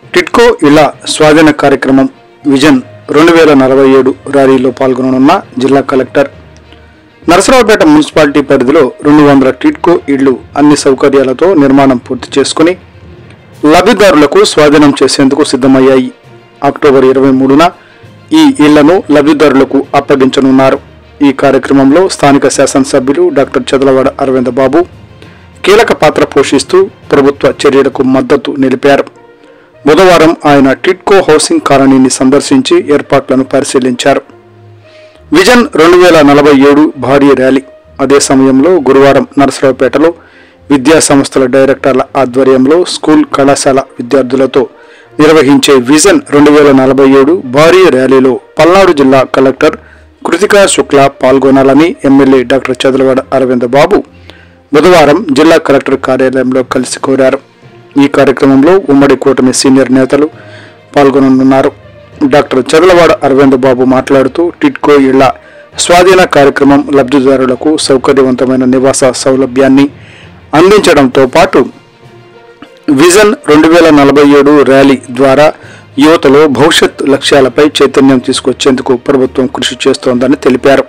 టిడ్కో ఇళ్ల స్వాధీన కార్యక్రమం విజన్ 2047 ర్యాలీలో పాల్గొననున్న జిల్లా కలెక్టర్. నరసరావుపేట మున్సిపాలిటీ పరిధిలో 200 టిడ్కో ఇళ్లు అన్ని సౌకర్యాలతో నిర్మాణం పూర్తి చేసుకుని లబ్ధిదారులకు స్వాధీనం చేసేందుకు సిద్ధమయ్యాయి. అక్టోబర్ 23న ఈ ఇళ్లను లబ్ధిదారులకు అప్పగించనున్నారు. ఈ కార్యక్రమంలో స్థానిక శాసనసభ్యులు డాక్టర్ చదలవాడ అరవింద బాబు కీలక పాత్ర పోషిస్తూ ప్రభుత్వ చర్యలకు మద్దతు నిలిపారు. బుధవారం ఆయన టిడ్కో హౌసింగ్ కాలనీని సందర్శించి ఏర్పాట్లను పరిశీలించారు. విజన్ 2047 భారీ ర్యాలీ. అదే సమయంలో గురువారం నరసరావుపేటలో విద్యా సంస్థల డైరెక్టర్ల ఆధ్వర్యంలో స్కూల్ కళాశాల విద్యార్థులతో నిర్వహించే విజన్ 2047 భారీ ర్యాలీలో పల్నాడు జిల్లా కలెక్టర్ కృతికా శుక్లా పాల్గొనాలని ఎమ్మెల్యే డాక్టర్ చదలవాడ అరవింద బాబు బుధవారం జిల్లా కలెక్టర్ కార్యాలయంలో కలిసి కోరారు. ఈ కార్యక్రమంలో ఉమ్మడి కూటమి సీనియర్ నేతలు పాల్గొననున్నారు. డాక్టర్ చదలవాడ అరవింద బాబు మాట్లాడుతూ టిడ్కో ఇళ్ల స్వాధీన కార్యక్రమం లబ్ధిదారులకు సౌకర్యవంతమైన నివాస సౌలభ్యాన్ని అందించడంతో పాటు విజన్ 2047 ర్యాలీ ద్వారా యువతలో భవిష్యత్ లక్ష్యాలపై చైతన్యం తీసుకొచ్చేందుకు ప్రభుత్వం కృషి చేస్తోందని తెలిపారు.